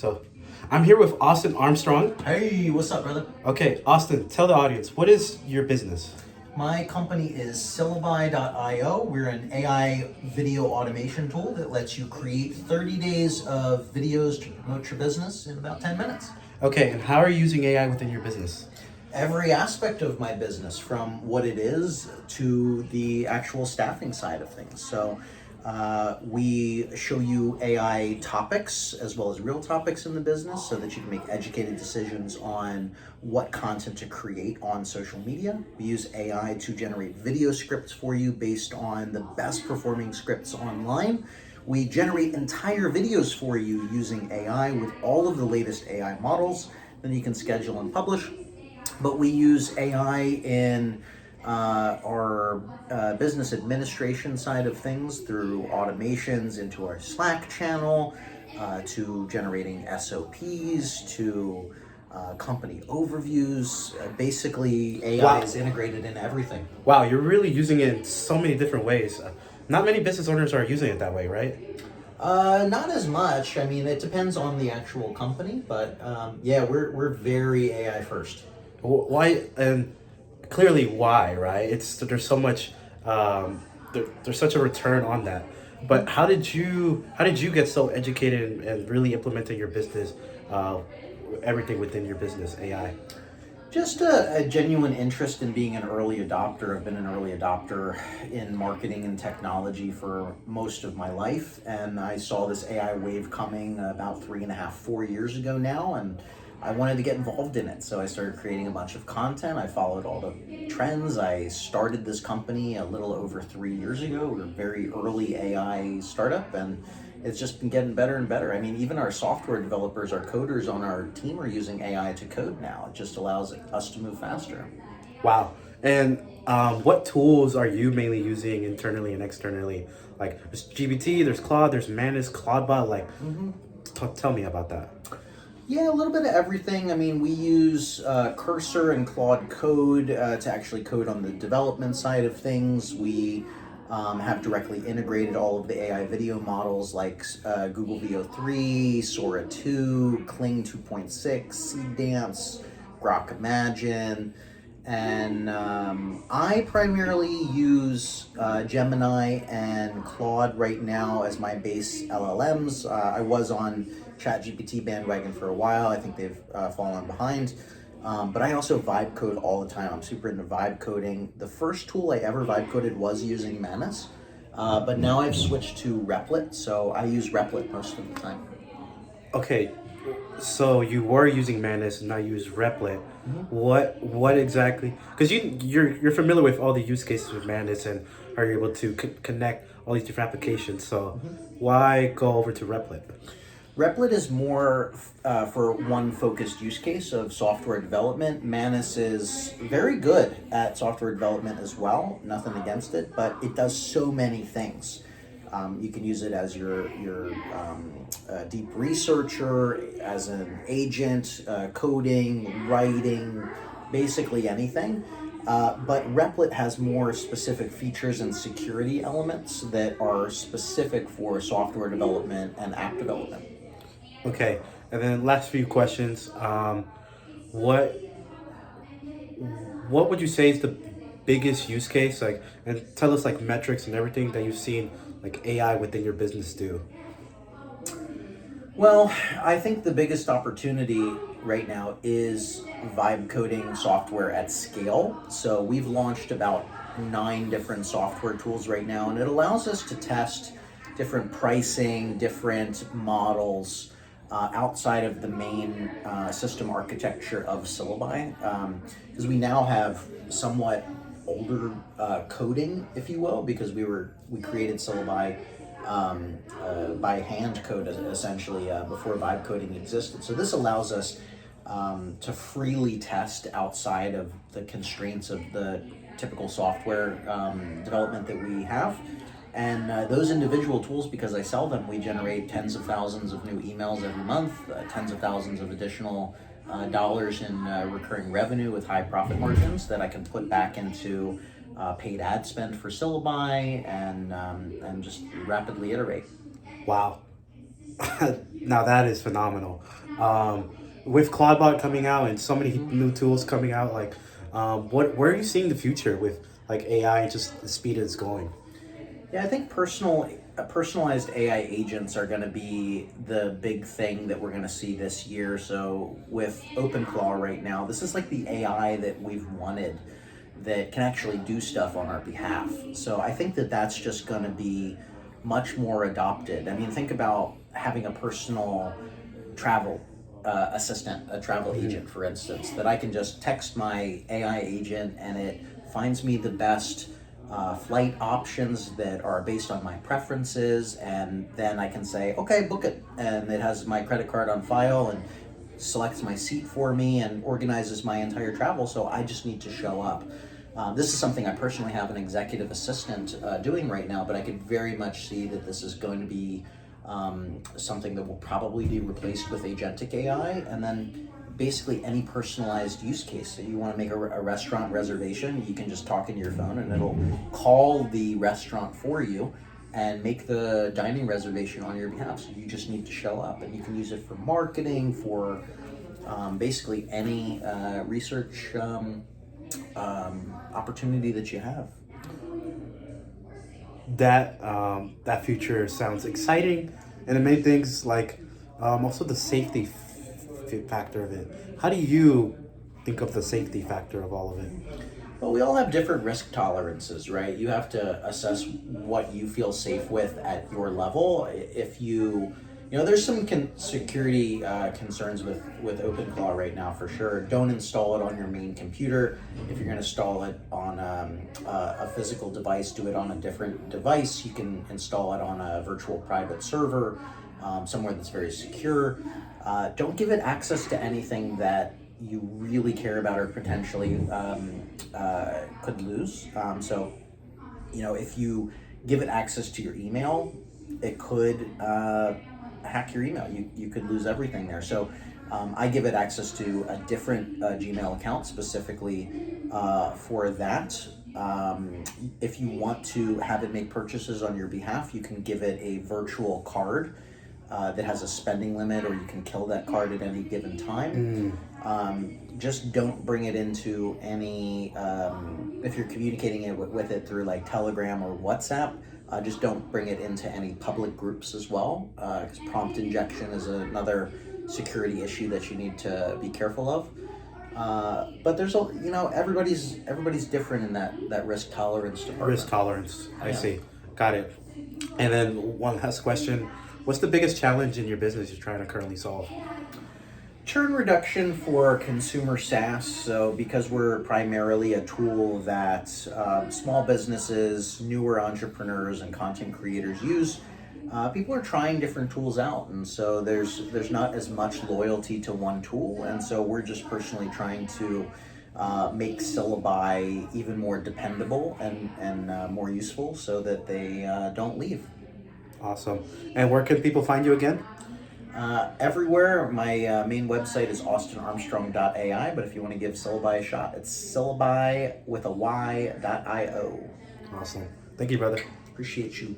So, I'm here with Austin Armstrong. Hey, what's up, brother? Okay, Austin, tell the audience, what is your business? My company is Scalability.io. We're an AI video automation tool that lets you create 30 days of videos to promote your business in about 10 minutes. Okay, and how are you using AI within your business? Every aspect of my business, from what it is to the actual staffing side of things. So we show you AI topics as well as real topics in the business so that you can make educated decisions on what content to create on social media. We use AI to generate video scripts for you based on the best performing scripts online. We generate entire videos for you using AI with all of the latest AI models. Then you can schedule and publish. But we use AI in our business administration side of things through automations into our Slack channel, to generating SOPs, to company overviews. Basically, AI is integrated in everything. Wow, you're really using it in so many different ways. Not many business owners are using it that way, right? Not as much. I mean, it depends on the actual company, but yeah, we're very AI first. Why, and clearly why, right? There's so much, there's such a return on that. But how did you get so educated and really implementing your business, everything within your business, AI? Just a genuine interest in being an early adopter. I've been an early adopter in marketing and technology for most of my life, and I saw this AI wave coming about 3.5, 4 years ago now, and I wanted to get involved in it. So I started creating a bunch of content. I followed all the trends. I started this company a little over 3 years ago. We were a very early AI startup, and it's just been getting better and better. I mean, even our software developers, our coders on our team are using AI to code now. It just allows us to move faster. Wow. And what tools are you mainly using internally and externally? Like there's GPT, there's Claude, there's Manus, Claudebot. Like, tell me about that. Yeah, a little bit of everything. I mean, we use Cursor and Claude Code to actually code on the development side of things. We have directly integrated all of the AI video models like Google VO3, Sora 2, Kling 2.6, Seedance, Grok Imagine. And I primarily use Gemini and Claude right now as my base LLMs. I was on ChatGPT bandwagon for a while. I think they've fallen behind. But I also vibe code all the time. I'm super into vibe coding. The first tool I ever vibe coded was using Manus, but now I've switched to Replit, so I use Replit most of the time. Okay, so you were using Manus and now you use Replit. What exactly? Because you're familiar with all the use cases with Manus and are able to connect all these different applications. So why go over to Replit? Replit is more for one focused use case of software development. Manus is very good at software development as well, nothing against it, but it does so many things. You can use it as your deep researcher, as an agent, coding, writing, basically anything. But Replit has more specific features and security elements that are specific for software development and app development. Okay, and then last few questions. What what would you say is the biggest use case? Like, and tell us like metrics and everything that you've seen like AI within your business do. Well, I think the biggest opportunity right now is vibe coding software at scale. So we've launched about 9 different software tools right now, and it allows us to test different pricing, different models outside of the main system architecture of Syllabi. Because we now have somewhat older coding, if you will, because we created Syllabi by hand code essentially before vibe coding existed. So this allows us to freely test outside of the constraints of the typical software development that we have. And those individual tools, because I sell them, we generate tens of thousands of new emails every month, tens of thousands of additional dollars in recurring revenue with high profit margins that I can put back into paid ad spend for Syllabi and just rapidly iterate. Wow. Now that is phenomenal. With Claudebot coming out and so many new tools coming out, like, where are you seeing the future with like AI and just the speed it's going? Yeah, I think personalized AI agents are going to be the big thing that we're going to see this year. So with OpenClaw right now, this is like the AI that we've wanted that can actually do stuff on our behalf. So I think that that's just going to be much more adopted. I mean, think about having a personal travel assistant, a travel agent, for instance, that I can just text my AI agent and it finds me the best flight options that are based on my preferences, and then I can say, okay, book it. And it has my credit card on file and selects my seat for me and organizes my entire travel. So I just need to show up. This is something I personally have an executive assistant doing right now, but I could very much see that this is going to be something that will probably be replaced with agentic AI. And then basically any personalized use case. So you want to make a restaurant reservation, you can just talk into your phone and it'll call the restaurant for you and make the dining reservation on your behalf. So you just need to show up, and you can use it for marketing, for basically any research opportunity that you have. That future sounds exciting, and it made things like also the safety factor of it. How do you think of the safety factor of all of it? Well, we all have different risk tolerances, right? You have to assess what you feel safe with at your level. If there's some security concerns with OpenClaw right now for sure. Don't install it on your main computer. If you're going to install it on a physical device, do it on a different device. You can install it on a virtual private server, somewhere that's very secure. Don't give it access to anything that you really care about or potentially could lose. If you give it access to your email, it could hack your email. You could lose everything there. So I give it access to a different Gmail account specifically for that. If you want to have it make purchases on your behalf, you can give it a virtual card that has a spending limit, or you can kill that card at any given time. Just don't bring it into any, if you're communicating it with it through like Telegram or WhatsApp, just don't bring it into any public groups as well, because prompt injection is another security issue that you need to be careful of. But there's everybody's different in that risk tolerance department. Risk tolerance. I Yeah. see. Got it. And then one last question: what's the biggest challenge in your business you're trying to currently solve? Churn reduction for consumer SaaS. So because we're primarily a tool that small businesses, newer entrepreneurs, and content creators use, people are trying different tools out, and so there's not as much loyalty to one tool, and so we're just personally trying to make syllabi even more dependable and more useful, so that they don't leave. Awesome. And where can people find you again? Everywhere. My main website is austinarmstrong.ai, but if you want to give syllabi a shot, it's syllabi with a y.io. Awesome. Thank you, brother. Appreciate you.